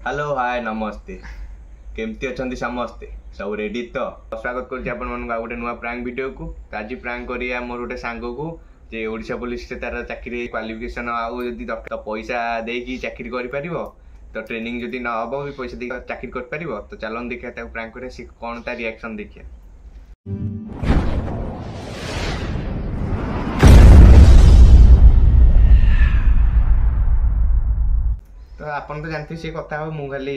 Hello hi नमस्ते केमती अच्छा समस्ते सब रेडी तो स्वागत कर गोटे नुआ प्रांक वीडियो को तो आज प्रांक करिया मोर गोटे सांग को जे ओडिशा पुलिस रे तार चाकरी क्वालिफिकेशन आउ जदी तो पैसा देकी चाकरी करि परिबो तो ट्रेनिंग जदी न हबो भी पैसा दे चाकरी कर परिबो तो चलन देखिया ता प्रांक करे सी कोन ता रिएक्शन देखिया। तो आपन तो जानते से कथा हो मु खाली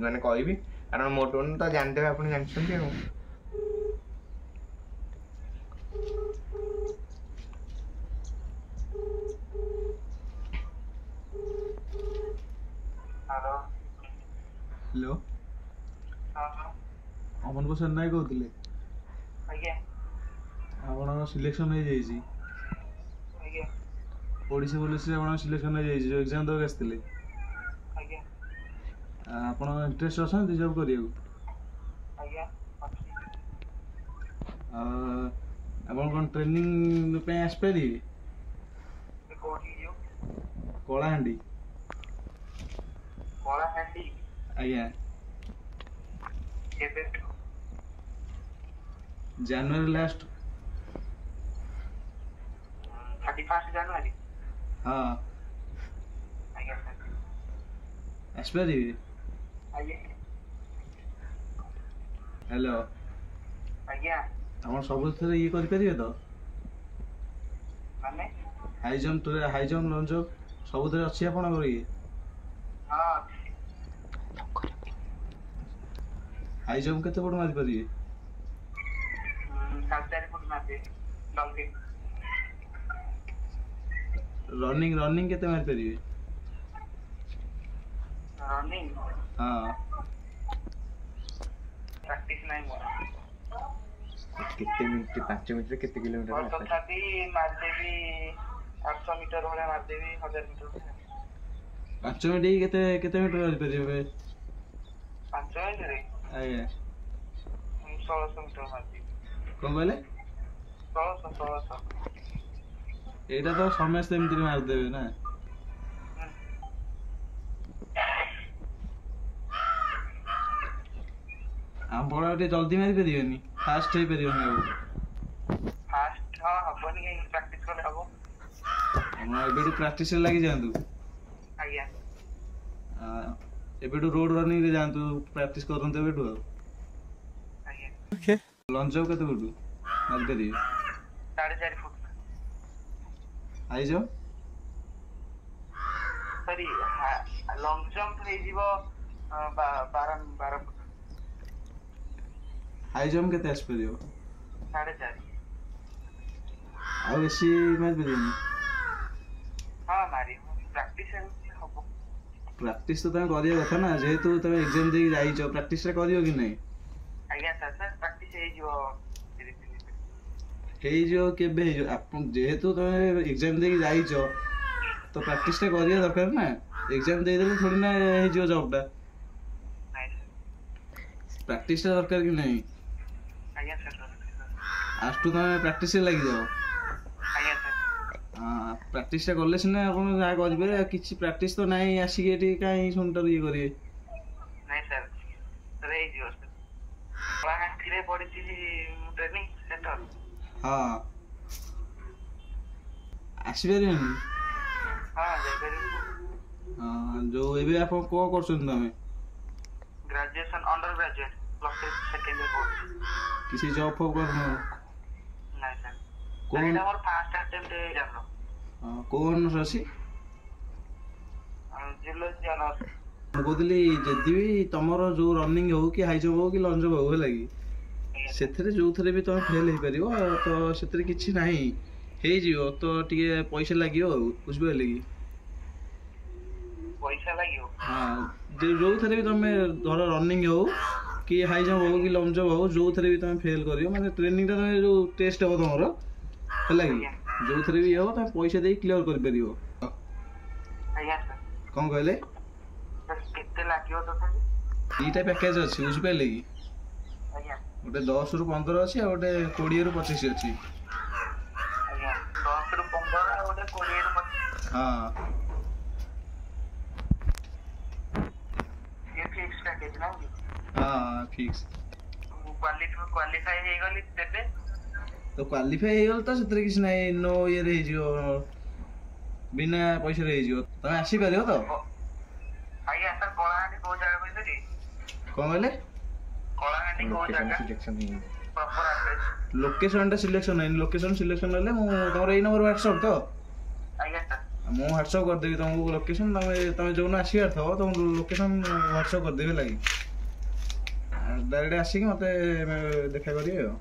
माने कहबी कारण मो टोन तो जानते आपन जानछन्ती हो। हेलो हेलो हाँ अमन को नायक कहते आज्ञा आप सिलेक्शन हो जाइए आज्ञा ओडिशा पुलिस आप सिलेक्शन हो जाइए जो एग्जाम देवाक आसते आज्ञा आप इंटरेस्ट अच्छा जॉब करिया आज्ञा आप कौन ट्रेनिंग पे आसपारे कोठी जो कलाहांडी कलाहांडी आज्ञा केबे जनवरी लास्ट 31 जनवरी हाँ आज्ञा आसपारे आज्ञा हेलो आज्ञा आप सब ये करें तो माने हाई जंप लंग जंप सब अच्छी आप ये हाँ हाई जंप केते फुट मारी पारे 4 फुट मारते लंबिंग रनिंग रनिंग केते मारी पारे रनिंग हाँ प्रैक्टिस नहीं मोर कितने मिनट 5 मिनट रे कितने किलोमीटर और रास्ता तथापि मारदेवी 800 मीटर भले मारदेवी 1000 मीटर 5 मिनट केते केते मीटर मारी पारे 5 मिनट रे आज्ञा 1600 मीटर मारदेवी कौन कहले 1600 एटा तो समस्त एमती मारदेवे ना आम बड़ा जल्दी मारी पारे फास्ट हो पारे फास्ट हाँ हबनी कहीं प्रैक्टिस कर हबो एबेटू प्रैक्टिस लगी जातु आज्ञा एबेटू रोड रनिंग रे जातु प्रैक्टिस करते एबेटू आज्ञा लंच जब केते फुट मारी पारे 4.5 foot high jump sorry long jump रे जीवो 12 फुट हाई जंप केते आस पारे 4.5 आ बेसी मारी पारे हाँ मारी प्रैक्टिस हबो प्रैक्टिस तो तुम करिया कथा ना जेहेतु तुम एग्जाम दे जाइछो प्रैक्टिस रे करियो कि नहीं आज्ञा सर प्रैक्टिस हे जीवो हेई जो केबे हेई जो आपन जेहेतु तुम एग्जाम दे जाइछो तो प्रैक्टिस रे करिया दरकार ना एग्जाम दे देले थोड़ी ना हेई जो जॉबटा प्रैक्टिस रे दरकार कि नहीं आज्ञा सर आज तो तुम प्रैक्टिस रे लगी जाओ आज्ञा सर हां प्रैक्टिस रे करले सिना आपन जा करिबे किछि प्रैक्टिस तो नहीं आसी एटी काई सुंटर ये करिए नहीं सर हे जीवो सर वहां फिरे पड़ी ट्रेनिंग सेंटर हां आसीबे हाँ जाइबे हां जो एबे आपन को करछन तमे graduation under graduate plus 3 second year course किसी जॉब फॉब करनो नहीं सर कौन एटा मोर फर्स्ट अटेम्प्ट हे जानो कौन रसी जियोलॉजी ऑनर्स ମୁଁ କହୁଥିଲି ଯଦି ବି ତମର ଯୋଉ ରନିଂ ହଉ କି ହାଇ ଜମ୍ପ ହଉ କି ଲଙ୍ଗ ଜମ୍ପ ହଉ ହେଲା କି ସେଥିରେ ଯୋଉଥିରେ ବି ତମେ ଫେଲ୍ ହେଇପାରିବ ତ ସେଥିରେ କିଛି ନାହିଁ ହେଇଯିବ ତ ଟିକେ ପଇସା ଲାଗିବ ଆଉ ବୁଝିପାରିଲେ କି पैसा लागियो ହଁ ଯୋଉଥିରେ ବି ତମେ ଧର ରନିଂ ହଉ କି ହାଇ ଜମ୍ପ ହଉ କି ଲଙ୍ଗ ଜମ୍ପ ହଉ ଯୋଉଥିରେ ବି ତମେ ଫେଲ୍ କରିବ ମାନେ ଟ୍ରେନିଂଟା ତମେ ଯୋଉ ଟେଷ୍ଟ ହବ ତମର ହେଲା କି ଯୋଉଥିରେ ବି ହବ ତମେ ପଇସା ଦେଇ କ୍ଲିୟର କରିପାରିବ आज्ञा सर କ'ଣ କହିଲେ केते लागियो तो सर ଦିଟା ପ୍ୟାକେଜ ଅଛି ବୁଝିପାରିଲେ କି आज्ञा ଗୋଟେ 10 ରୁ 15 ଅଛି ଆଉ ଗୋଟେ 20 ରୁ 25 ଅଛି आज्ञा 10 ରୁ 15 ଆଉ ଗୋଟେ 20 ରୁ 25 हाँ ପ୍ୟାକେଜ ନା ହଁ ଫିକ୍ସ। କ୍ୱାଲିଫାଇ ହେଇଗଲି ତେବେ ତ କ୍ୱାଲିଫାଇ ହେଇଗଲେ ତ ସେଥିରେ କିଛି ନାହିଁ, ନୋ ଇଏରେ ହେଇଯିବ, ବିନା ପଇସାରେ ହେଇଯିବ। ତମେ ଆସିପାରିବ ତ? ଆଜ୍ଞା ସାର୍ କଳାହାଣ୍ଡି କୋଉ ଜାଗା କହିପାରିବେ? କଣ କହିଲେ? କଳାହାଣ୍ଡି କୋଉ ଜାଗା? Proper address? ଲୋକେସନଟା ସିଲେକ୍ସନ ହେଇନି। ଲୋକେସନ ସିଲେକ୍ସନ ହେଲେ ମୁଁ ତମର ଏଇ ନମ୍ବର ହ୍ୱାଟ୍ସଆପ୍ ତ? ଆଜ୍ଞା ସାର୍। ମୁଁ ହ୍ୱାଟ୍ସଆପ୍ କରିଦେବି ତମକୁ ଲୋକେସନ। ତମେ ଯୋଉଦିନ ଆସିବାର ଥିବ ତମକୁ ଲୋକେସନ ହ୍ୱାଟ୍ସଆପ୍ କରିଦେବି ଲାଗି। ଡାଇରେକ୍ଟ ଆସିକି ମତେ ଦେଖା କରିବେ ଆଉ।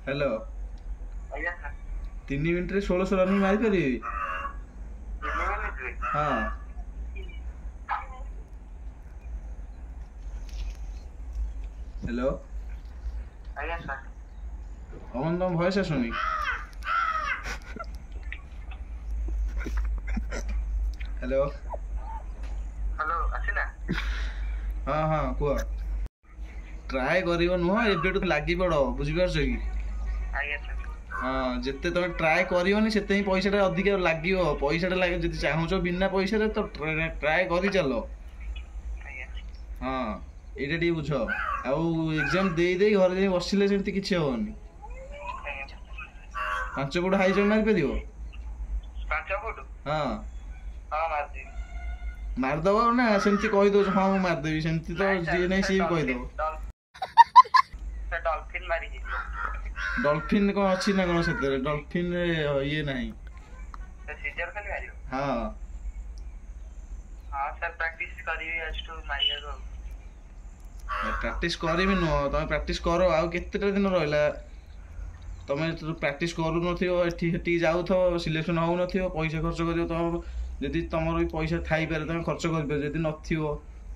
ହ୍ୟାଲୋ। ଆଜ୍ଞା ସାର୍। 3 ମିନିଟ୍ରେ 1600 ରନିଂ ମାରିପାରିବି? 3 ମିନିଟ୍ରେ? ହଁ। ହ୍ୟାଲୋ। ଆଜ୍ଞା ସାର୍। ଅମନ ତମ ଭଏସ ଆସୁନି। ହ୍ୟାଲୋ। ହ୍ୟାଲୋ ଆସିଲା? ହଁ ହଁ କୁହ। ଟ୍ରାଏ କରିବ ନୁହଁ, ଏବେଠୁ ଲାଗି ପଡ, ବୁଝିପାରୁଛ କି? ଆଜ୍ଞା ସାର୍। ହଁ, ଯେତେ ତମେ ଟ୍ରାଏ କରିବନି ସେତେ ହିଁ ପଇସାଟା ଅଧିକା ଲାଗିବ। ପଇସାଟା ଲାଗେ ଯଦି ଚାହୁଁଛ ବିନା ପଇସାରେ ତ ଟ୍ରାଏ କରି ଚାଲ। ହଁ, ଏଇଟା ଟିକେ ବୁଝ। ଆଉ ଏକ୍ଜାମ ଦେଇ ଦେଇ ଘରେ ଯାଇ ବସିଲେ ସେମିତି କିଛି ହବନି। 5 ଫୁଟ ହାଇ ଜମ୍ପ ମାରିପାରିବ? 5 ଫୁଟ? ହଁ। ହଁ ମାରିଦେବି। ମାରିଦବ ନା ସେମିତି କହିଦଉଛ ହଁ ମୁଁ ମାରିଦେବି, ସେମିତି ତ ଯିଏ ନାହିଁ ସିଏ ବି କହିଦବ। ଡଲଫିନ ମାରିଯିବ। ଡଲଫିନ କଣ ଅଛି ନା କଣ ସେଥିରେ? ଡଲଫିନରେ ଇଏ ନାହିଁ। ସିଜର ଖାଲି ମାରିବ? ହଁ। ହଁ ସାର୍ ପ୍ରାକ୍ଟିସ କରିବି ଆଜିଠୁ ମାରିବାକୁ। ପ୍ରାକ୍ଟିସ କରିବି ନୁହଁ, ତମେ ପ୍ରାକ୍ଟିସ କର। ଆଉ କେତେଟା ଦିନ ରହିଲା? ତମେ ପ୍ରାକ୍ଟିସ କରୁନଥିବ, ଏଠି ସେଠିକି ଯାଉଥିବ, ସିଲେକ୍ସନ ହଉନଥିବ, ପଇସା ଖର୍ଚ୍ଚ କରିବ। ତମ ଯଦି ତମର ବି ପଇସା ଥାଇପାରେ ତମେ ଖର୍ଚ୍ଚ କରିପାରିବ, ଯଦି ନଥିବ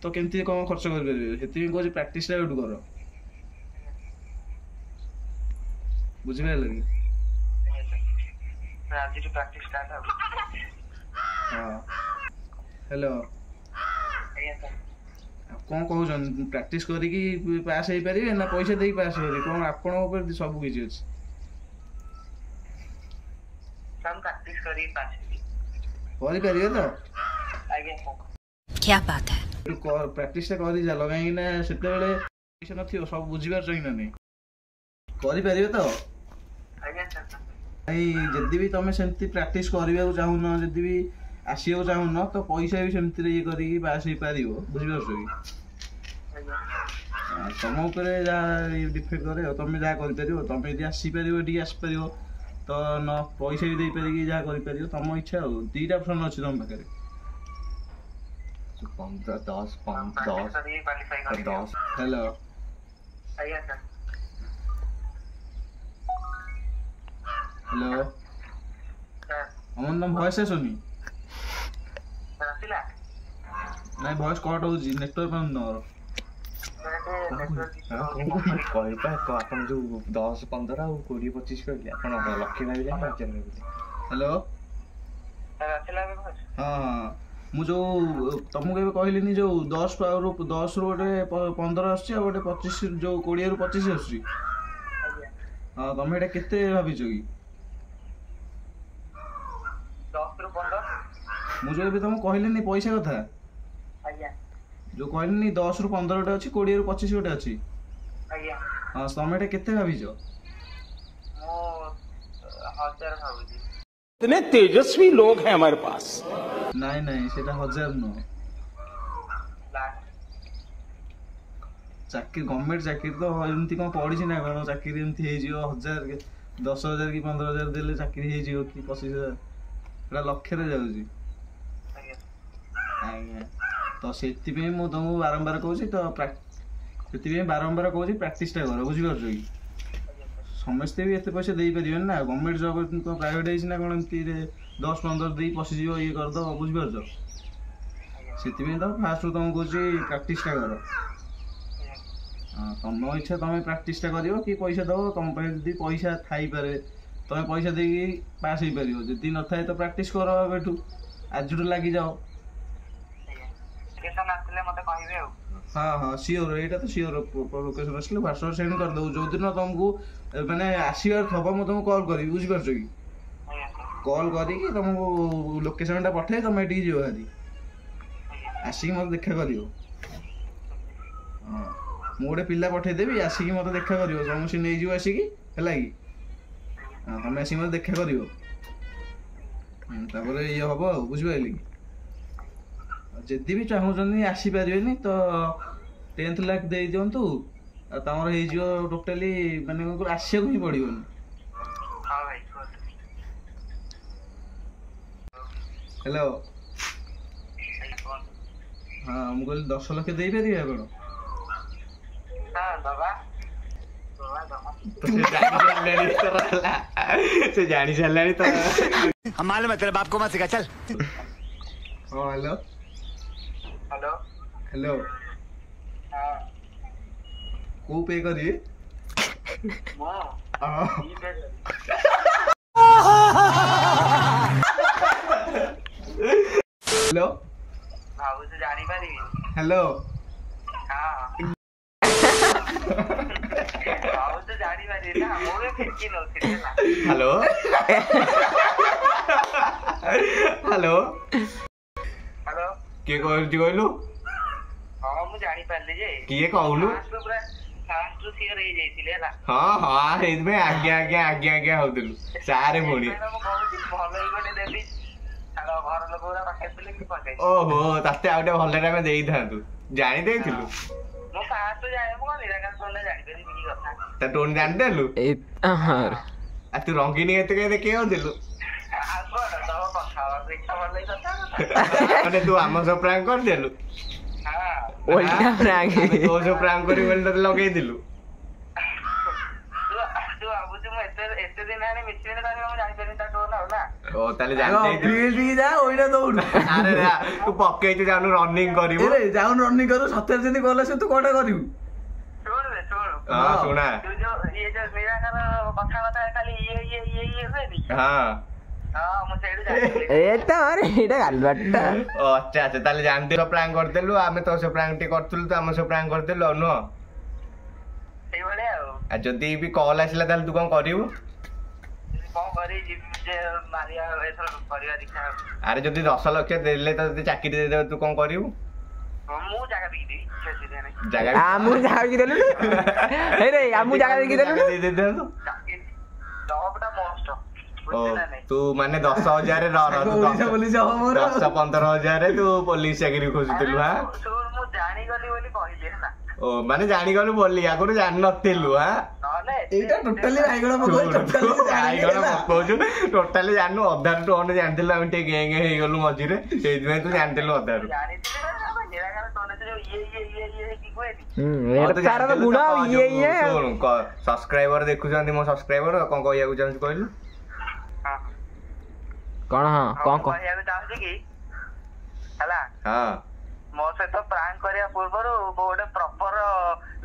ତ କେମିତି କଣ ଖର୍ଚ୍ଚ କରିପାରିବ? ସେଥିପାଇଁ କହୁଛି ପ୍ରାକ୍ଟିସଟା ଏଠୁ କର। ବୁଝିପାରିଲ କି? ଆଜିଠୁ ପ୍ରାକ୍ଟିସ ଷ୍ଟାର୍ଟ ହବ। ହଁ। ହ୍ୟାଲୋ। ଆଜ୍ଞା ସାର୍। କଣ କହୁଛନ୍ତି? ପ୍ରାକ୍ଟିସ କରିକି ପାସ୍ ହେଇପାରିବେ ନା ପଇସା ଦେଇକି ପାସ୍ କରିବେ? କଣ ଆପଣଙ୍କ ଉପରେ ସବୁ କିଛି ଅଛି। ସାର୍ ପ୍ରାକ୍ଟିସ କରିକି ପାସ୍ ହେବି। କରିପାରିବେ ତ? ଆଜ୍ଞା ସାର୍। क्या बात है? ପ୍ରାକ୍ଟିସଟା କରି ଚାଲ, କାହିଁକି ନା ସେତେବେଳେ ପଇସା ନଥିବ। ସବୁ ବୁଝିପାରୁଛ କି ନା ନାହିଁ? କରିପାରିବେ ତ? ଆଜ୍ଞା ସାର୍। ଭାଇ ଯଦି ବି ତମେ ସେମିତି ପ୍ରାକ୍ଟିସ କରିବାକୁ ଚାହୁଁନ, ଯଦି ବି ଆସିବାକୁ ଚାହୁଁନ, ତ ପଇସା ବି ସେମିତିରେ ଇଏ କରିକି ପାସ୍ ହେଇପାରିବ। ବୁଝିପାରୁଛ କି? ତମ ଉପରେ ଯାହା ଡିପେଣ୍ଡ କରେ ଆଉ। ତମେ ଯାହା କରିପାରିବ। ତମେ ଯଦି ଆସିପାରିବ ଏଠିକି ଆସିପାରିବ, ତ ନ ପଇସା ବି ଦେଇପାରିକି ଯାହା କରିପାରିବ। ତମ ଇଚ୍ଛା ଆଉ। 2ଟା ଅପସନ୍ ଅଛି ତମ ପାଖରେ। 10। ହ୍ୟାଲୋ। ଆଜ୍ଞା ସାର୍। ହ୍ୟାଲୋ। ସାର୍ ଅମନ ତମ ଭଏସ ଆସୁନି। ଆସିଲା? ନାଇଁ ଭଏସ କଟ୍ ହଉଛି, ନେଟୱାର୍କ ପାଉନି ତମର। ଆପଣ ଯୋଉ 10, 15 ଆଉ 20, 25 କହିଲେ ଆପଣ ଲକ୍ଷେ ଭାବିଲେ ନା 1000 ଭାବିଲେ? ହ୍ୟାଲୋ। ସାର୍ ଆସିଲା ଏବେ ଭଏସ? ହଁ ହଁ। ମୁଁ ଯୋଉ ତମକୁ ଏବେ କହିଲିନି ଯୋଉ 10ରୁ ଗୋଟେ 15 ଆସୁଛି, ଆଉ ଗୋଟେ 25 ଯୋଉ 20ରୁ 25 ଆସୁଛି। ହଁ, ତମେ ଏଇଟା କେତେ ଭାବିଛ କି? 10ରୁ 15? ମୁଁ ଯୋଉ ଏବେ ତମକୁ କହିଲିନି ପଇସା କଥା, ଆଜ୍ଞା। ଯୋଉ କହିଲିନି 10ରୁ 15 ଗୋଟେ ଅଛି, 20ରୁ 25 ଗୋଟେ ଅଛି। ଆଜ୍ଞା। ହଁ, ତମେ ଏଇଟା କେତେ ଭାବିଛ? ମୁଁ 1000 ଭାବୁଛି। इतने तेजस्वी लोग हैं हमारे पास। ନାଇଁ ନାଇଁ, ସେଟା 1000 ନୁହଁ। ଚାକିରି, ଗଭର୍ଣ୍ଣମେଣ୍ଟ ଚାକିରି ତ ଏମିତି କଣ ପଢିଛି ନା କଣ? ଚାକିରି ଏମିତି ହେଇଯିବ 1000, 10,000 କି 15,000 ଦେଲେ ଚାକିରି ହେଇଯିବ କି 25,000? ସେଟା ଲକ୍ଷରେ ଯାଉଛି। ଆଜ୍ଞା। ତ ସେଥିପାଇଁ ମୁଁ ତମକୁ ବାରମ୍ବାର କହୁଛି, ପ୍ରାକ୍ଟିସଟା କର। ବୁଝିପାରୁଛ କି? ସମସ୍ତେ ବି ଏତେ ପଇସା ଦେଇପାରିବେନି ନା। ଗଭର୍ଣ୍ଣମେଣ୍ଟ ଜବ୍ ତ ପ୍ରାଇଭେଟ ହେଇଛି ନା କଣ ଏମିତିରେ 10, 15 ଦେଇ ପଶିଯିବ, ଇଏ କରିଦବ। ବୁଝିପାରୁଛ? ସେଥିପାଇଁ ତ ଫାଷ୍ଟରୁ ତମକୁ କହୁଛି ପ୍ରାକ୍ଟିସଟା କର। ହଁ, ତମ ଇଚ୍ଛା, ତମେ ପ୍ରାକ୍ଟିସଟା କରିବ କି ପଇସା ଦବ। ତମ ପାଖରେ ଯଦି ପଇସା ଥାଇପାରେ ତମେ ପଇସା ଦେଇକି ପାସ୍ ହେଇପାରିବ, ଯଦି ନଥାଏ ତ ପ୍ରାକ୍ଟିସ କର ଏବେଠୁ, ଆଜିଠୁ ଲାଗିଯାଅ। ଆସିଲେ ମତେ କହିବେ ଆଉ। ହଁ ହଁ, ସିଓର। ଏଇଟା ତ ସିଓର। ଲୋକେସନ ଆସିଲେ ହ୍ୱାଟ୍ସଆପ ସେଣ୍ଡ କରିଦେବୁ। ଯୋଉଦିନ ତମକୁ ମାନେ ଆସିବାର ଥବ ମୁଁ ତମକୁ କଲ୍ କରିବି। ବୁଝିପାରୁଛ କି? କଲ୍ କରିକି ତମକୁ ଲୋକେସନଟା ପଠେଇ ତମେ ଏଠିକି ଯିବ ଭାରି, ଆସିକି ମତେ ଦେଖା କରିବ। ମୁଁ ଗୋଟେ ପିଲା ପଠେଇଦେବି ଆସିକି ମତେ ଦେଖା କରିବ ତମକୁ ସେ ନେଇଯିବ ଆସିକି ହେଲା କି ତମେ ଆସିକି ମତେ ଦେଖା କରିବ ତାପରେ ଇଏ ହବ ଆଉ ବୁଝିପାରିଲେ କି ଯଦି ବି ଚାହୁଁଛନ୍ତି ଆସିପାରିବେନି ତ 10 ଲାख ଦେଇ ଦିଅନ୍ତୁ ଆଉ ତମର ହେଇଯିବ ଟୋଟାଲି ମାନେ ଆସିବାକୁ ହିଁ ପଡିବନି ହଁ ଭାଇ ହ୍ୟାଲୋ ହଁ ମୁଁ କହିଲି 10 ଲକ୍ଷ ଦେଇପାରିବେ ଆପଣ ସେ ଜାଣି ସାରିଲାଣି ତ हम मालूम है तेरे बाप को मत सिखा चल ହଁ ହ୍ୟାଲୋ ହ୍ୟାଲୋ ହ୍ୟାଲୋ ହଁ କୋଉ ପେ କରିବେ ମୁଁ ହ୍ୟାଲୋ ଭାବୁଛୁ ଜାଣିପାରିବି ହ୍ୟାଲୋ ଭାବୁଛୁ ଜାଣିପାରିବି ନା ମୁଁ ବି ଫିକି ନଉଥିଲି ହେଲା ହ୍ୟାଲୋ ହ୍ୟାଲୋ ହ୍ୟାଲୋ କିଏ କହୁଛି କହିଲୁ ହଁ ମୁଁ ଜାଣିପାରିଲି ଯେ କିଏ କହୁନୁ ଫାଷ୍ଟରୁ ସିଓର ହେଇଯାଇଥିଲି ହେଲା ହଁ ହଁ ସେଇଥିପାଇଁ ଆଜ୍ଞା ଆଜ୍ଞା ଆଜ୍ଞା ଆଜ୍ଞା ହଉଥିଲୁ ସାରେ ପୁଣି ମୁଁ କହୁଛି ଭଲ ହେଇ ଗୋଟେ ଦେବି ଛାଡ ଘର ଲୋକ ଗୁରା ପାଖରେ ଥିଲେ କି ପକେଇ ଓହୋ ତତେ ଆଉ ଟିକେ ଭଲରେ ଆମେ ଦେଇଥାନ୍ତୁ ଜାଣି ଦେଇଥିଲୁ ମୁଁ ଫାଷ୍ଟରୁ ଜାଣି ମୁଁ କଣ ନିରାକାର ଶୁଣିଲେ ଜାଣିପାରିବି କି କଥା ତା ଟୋନ ଜାଣିଦେଲୁ ଆଉ ତୁ ରଙ୍ଗିନୀ ଏତେ କାହିଁ ଦେଖି ହଉଥିଲୁ ଆଉ କଣ ତମ କଥା ହବାକୁ ଇଚ୍ଛା ଭଲ ହେଇ କଥା ମାନେ ତୁ ଆମ ସହ ପ୍ରାଙ୍କ କରିଦେଲୁ ହଁ ତୋ ସହ ପ୍ରାଙ୍କ କରିବୁ ବୋଲି ତତେ ଲଗେଇଥିଲୁ ତୁ ଭାବୁଛୁ ମୁଁ ଏତେ ଦିନ ହେଲାଣି ମିଶିବିନି ତାହେଲେ ମୁଁ ଜାଣିପାରିନି ତା ଟୋନ ଆଉ ନା ଓ ତାହେଲେ ଜାଣିଦେଇଥିଲୁ ଆରେ ତୁ ପକେଇଛୁ ଯାଉନୁ ରନିଂ କରିବୁ ଯାଉନୁ ରନିଂ କରୁ ସତରେ ଯଦି ଗଲେ ସେ ତୁ କଣଟା କରିବୁ ଶୁଣୁ ହଁ ଶୁଣା ତୁ ଯୋଉ ଇଏ ଯୋଉ ନିରାକାର କଥାବାର୍ତ୍ତା ଖାଲି ଇଏ ହୁଏନି ହଁ ହଁ ମୁଁ ସେଇଠୁ ଜାଣିଥିଲି ଆଚ୍ଛା ଆଚ୍ଛା ତାହେଲେ ଜାଣିଦେଲୁ ପ୍ରାଙ୍କ କରିଦେଲୁ ଆମେ ତୋ ସହ ପ୍ରାଙ୍କ ଟିକେ କରିଥିଲୁ ତୁ ଆମ ସହ ପ୍ରାଙ୍କ କରିଦେଲୁ ଆଉ ନୁହଁ ସେଇଭଳିଆ ଆଉ ଯଦି ବି କଲ୍ ଆସିଲା ତାହେଲେ ତୁ କଣ କରିବୁ କଣ କରିବି ଯିବି ଯେ ମାରିବା ଏଥର କରିବା ଦେଖିବା ଆରେ ଯଦି 10 ଲକ୍ଷ ଦେଲେ ତ ଯଦି ଚାକିରି ଦେଇଦେବେ ତୁ କଣ କରିବୁ ମୁଁ ଜାଗା ବିକିଦେବି ଜାଗା ଦେଇଦେଇଥାନ୍ତୁ ତୁ ମାନେ 10,000 10-15,000 ତୁ ପୋଲିସ ଚାକିରି ଖୋଜୁଥିଲୁ ହଁ ମୁଁ ଜାଣିଗଲି ବୋଲି କହିଲି ହେଲା ଓ ମାନେ ଜାଣିଗଲୁ ବୋଲି ଆଗରୁ ଜାଣିନଥିଲୁ ଏଇଟା ଟୋଟାଲି ବାଇଗଣ ପକଉଛୁ ଟୋଟାଲି ଜାଣିନୁ ଅଧାରୁ ଟୁ ଅଣ୍ଡେ ଜାଣିଥିଲୁ ଆମେ ଟିକେ ଗେଁ ଗେଁ ହେଇଗଲୁ ମଝିରେ ସେଇଥିପାଇଁ ତୁ ଜାଣିଥିଲୁ ଅଧାରୁ ସବସ୍କ୍ରାଇବର ଦେଖୁଛନ୍ତି ମୋ ସବସ୍କ୍ରାଇବର କଣ କହିବାକୁ ଚାହୁଁଛୁ କହିଲୁ କଣ କହିବାକୁ ଚାହୁଁଛି କି ହେଲା ହଁ ମୋ ସହିତ ପ୍ରାଙ୍କ କରିବା ପୂର୍ବରୁ ଗୋଟେ ପ୍ରପର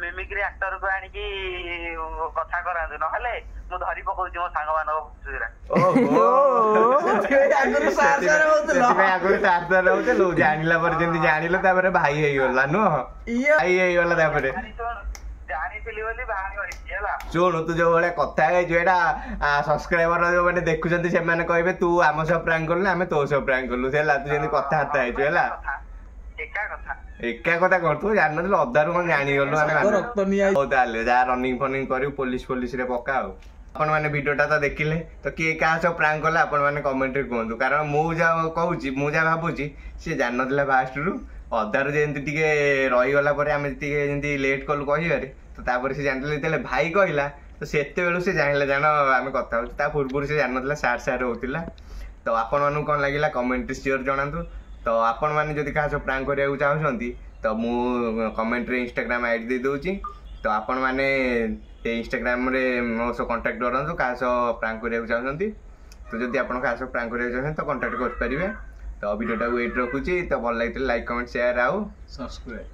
ମିମିକ୍ରି ଆକ୍ଟରକୁ ଆଣିକି କଥା କରାନ୍ତୁ ନହେଲେ ମୁଁ ଧରି ପକଉଛି ମୋ ସାଙ୍ଗମାନଙ୍କ ହଉଥିଲୁ ଜାଣିଲା ପରେ ଯେମିତି ଜାଣିଲ ତାପରେ ଭାଇ ହେଇଗଲା ନୁହଁ ଭାଇ ହେଇଗଲା ତାପରେ ଜାଣିଥିଲି ବୋଲି ବାହାଘର ହେଇଛି ହେଲା ଶୁଣୁ ତୁ ଯୋଉ ଭଳିଆ କଥା ହେଇଛୁ ଏଇଟା ସବସ୍କ୍ରାଇବର ଯୋଉମାନେ ଦେଖୁଛନ୍ତି ସେମାନେ କହିବେ ତୁ ଆମ ସହ ପ୍ରାଙ୍କ କଲୁ ଆମେ ତୋ ସହ ପ୍ରାଙ୍କ କଲୁ ହେଲା ତୁ ଯେମିତି କଥାବାର୍ତ୍ତା ହେଇଛୁ ହେଲା ଏକା କଥା କଣ ତୁ ଜାଣିନଥିଲୁ ଅଧାରୁ କଣ ଜାଣିଗଲୁ ଆମେ ହଉ ତାହେଲେ ଯାହା ରନିଂ ଫନିଂ କରିବୁ ପୋଲିସରେ ପକା ଆଉ ଆପଣ ମାନେ ଭିଡିଓଟା ତ ଦେଖିଲେ ତ କିଏ କାହା ସହ ପ୍ରାଙ୍କ କଲେ ଆପଣ ମାନେ କମେଣ୍ଟରେ କୁହନ୍ତୁ କାରଣ ମୁଁ ଯାହା କହୁଛି ମୁଁ ଯାହା ଭାବୁଛି ସିଏ ଜାଣିନଥିଲା ଫାଷ୍ଟରୁ ଅଧାରୁ ଯେମିତି ଟିକେ ରହିଗଲା ପରେ ଆମେ ଟିକେ ଯେମିତି ଲେଟ୍ କଲୁ କହିବାରେ ତ ତାପରେ ସେ ଜାଣିଥିଲେ ଯେତେବେଳେ ଭାଇ କହିଲା ତ ସେତେବେଳୁ ସେ ଜାଣିଲେ ଜାଣ ଆମେ କଥା ହଉଛୁ ତା ପୂର୍ବରୁ ସେ ଜାଣିନଥିଲା ସାର୍ ହଉଥିଲା ତ ଆପଣମାନଙ୍କୁ କଣ ଲାଗିଲା କମେଣ୍ଟରେ ସିଓର ଜଣାନ୍ତୁ ତ ଆପଣମାନେ ଯଦି କାହା ସହ ପ୍ରାଙ୍କ କରିବାକୁ ଚାହୁଁଛନ୍ତି ତ ମୁଁ କମେଣ୍ଟରେ ଇନଷ୍ଟାଗ୍ରାମ ଆଇଡି ଦେଇଦେଉଛି ତ ଆପଣମାନେ ଇନଷ୍ଟାଗ୍ରାମରେ ମୋ ସହ କଣ୍ଟାକ୍ଟ କରନ୍ତୁ କାହା ସହ ପ୍ରାଙ୍କ କରିବାକୁ ଚାହୁଁଛନ୍ତି ତ ଯଦି ଆପଣ କାହା ସହ ପ୍ରାଙ୍କ କରିବାକୁ ଚାହୁଁଛନ୍ତି ତ କଣ୍ଟାକ୍ଟ କରିପାରିବେ ତ ଭିଡ଼ିଓଟାକୁ ଏଇଠି ରଖୁଛି ତ ଭଲ ଲାଗିଥିଲେ ଲାଇକ୍ କମେଣ୍ଟ ସେୟାର ଆଉ ସବସ୍କ୍ରାଇବ